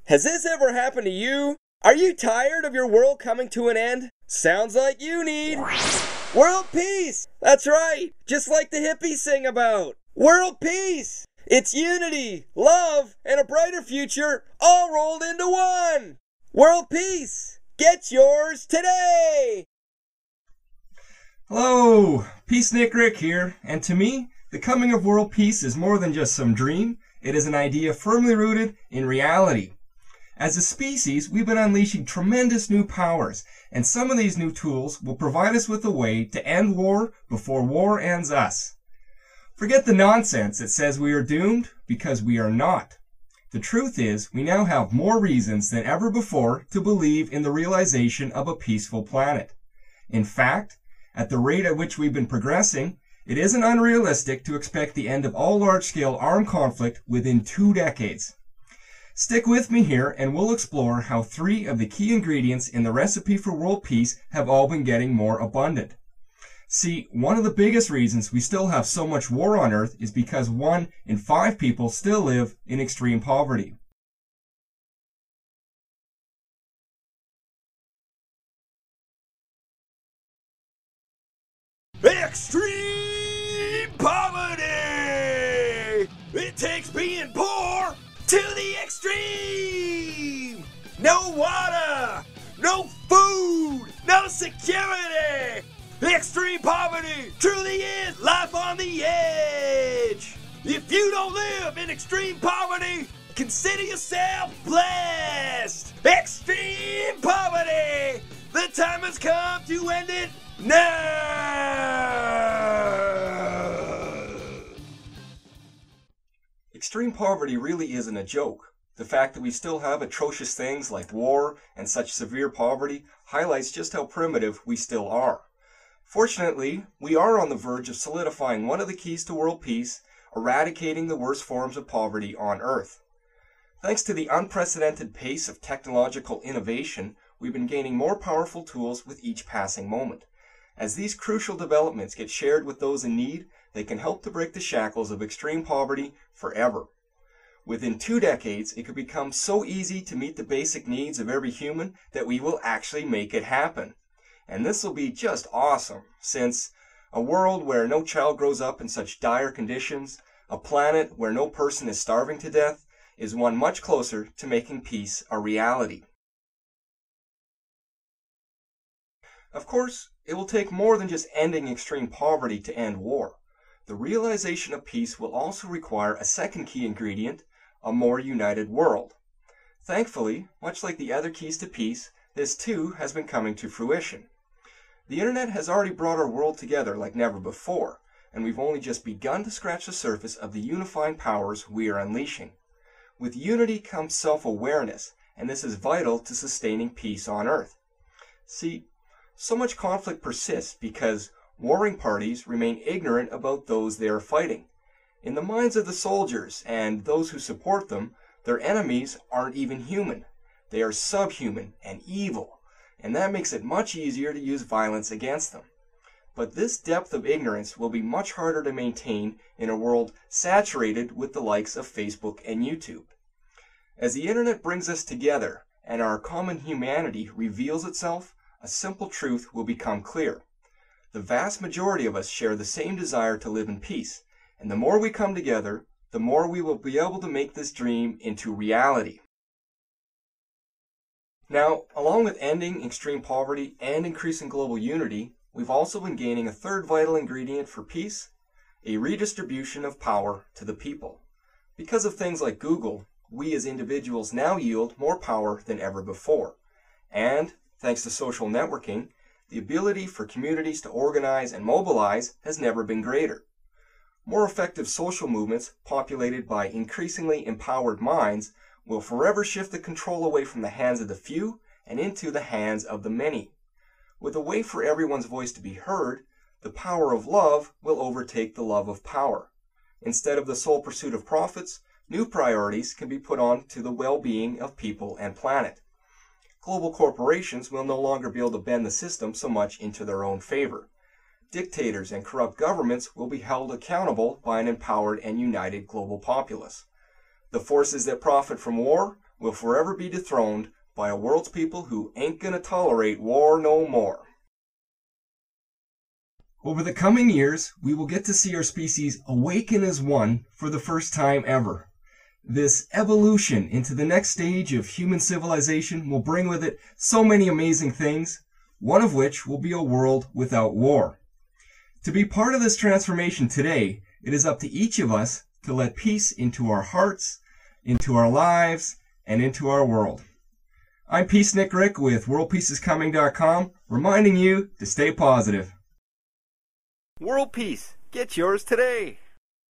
Has this ever happened to you? Are you tired of your world coming to an end? Sounds like you need world peace! That's right, just like the hippies sing about. World peace! It's unity, love, and a brighter future all rolled into one! World peace! Get yours today! Hello, Peacenik Rick here, and to me, the coming of world peace is more than just some dream. It is an idea firmly rooted in reality. As a species, we've been unleashing tremendous new powers, and some of these new tools will provide us with a way to end war before war ends us. Forget the nonsense that says we are doomed, because we are not. The truth is, we now have more reasons than ever before to believe in the realization of a peaceful planet. In fact, at the rate at which we've been progressing, it isn't unrealistic to expect the end of all large-scale armed conflict within 2 decades. Stick with me here and we'll explore how 3 of the key ingredients in the recipe for world peace have all been getting more abundant. See, one of the biggest reasons we still have so much war on Earth is because 1 in 5 people still live in extreme poverty. Extreme poverty! It takes being poor to the extreme! No water! No food! No security! Extreme poverty truly is life on the edge! If you don't live in extreme poverty, consider yourself blessed! Extreme poverty! The time has come to end it now! Extreme poverty really isn't a joke. The fact that we still have atrocious things like war and such severe poverty highlights just how primitive we still are. Fortunately, we are on the verge of solidifying one of the keys to world peace, eradicating the worst forms of poverty on Earth. Thanks to the unprecedented pace of technological innovation, we've been gaining more powerful tools with each passing moment. As these crucial developments get shared with those in need, they can help to break the shackles of extreme poverty forever. Within 2 decades, it could become so easy to meet the basic needs of every human that we will actually make it happen. And this will be just awesome, since a world where no child grows up in such dire conditions, a planet where no person is starving to death, is one much closer to making peace a reality. Of course, it will take more than just ending extreme poverty to end war. The realization of peace will also require a second key ingredient, a more united world. Thankfully, much like the other keys to peace, this too has been coming to fruition. The internet has already brought our world together like never before, and we've only just begun to scratch the surface of the unifying powers we are unleashing. With unity comes self-awareness, and this is vital to sustaining peace on Earth. See, so much conflict persists because warring parties remain ignorant about those they are fighting. In the minds of the soldiers and those who support them, their enemies aren't even human. They are subhuman and evil, and that makes it much easier to use violence against them. But this depth of ignorance will be much harder to maintain in a world saturated with the likes of Facebook and YouTube. As the internet brings us together and our common humanity reveals itself, a simple truth will become clear. The vast majority of us share the same desire to live in peace, and the more we come together, the more we will be able to make this dream into reality. Now, along with ending extreme poverty and increasing global unity, we've also been gaining a third vital ingredient for peace, a redistribution of power to the people. Because of things like Google, we as individuals now yield more power than ever before. And, thanks to social networking, the ability for communities to organize and mobilize has never been greater. More effective social movements, populated by increasingly empowered minds, will forever shift the control away from the hands of the few and into the hands of the many. With a way for everyone's voice to be heard, the power of love will overtake the love of power. Instead of the sole pursuit of profits, new priorities can be put on to the well-being of people and planet. Global corporations will no longer be able to bend the system so much into their own favor. Dictators and corrupt governments will be held accountable by an empowered and united global populace. The forces that profit from war will forever be dethroned by a world's people who ain't gonna tolerate war no more. Over the coming years, we will get to see our species awaken as one for the first time ever. This evolution into the next stage of human civilization will bring with it so many amazing things, one of which will be a world without war. To be part of this transformation today, it is up to each of us to let peace into our hearts, into our lives, and into our world. I'm Peacenik Rick with WorldPeaceIsComing.com, reminding you to stay positive. World Peace. Get yours today.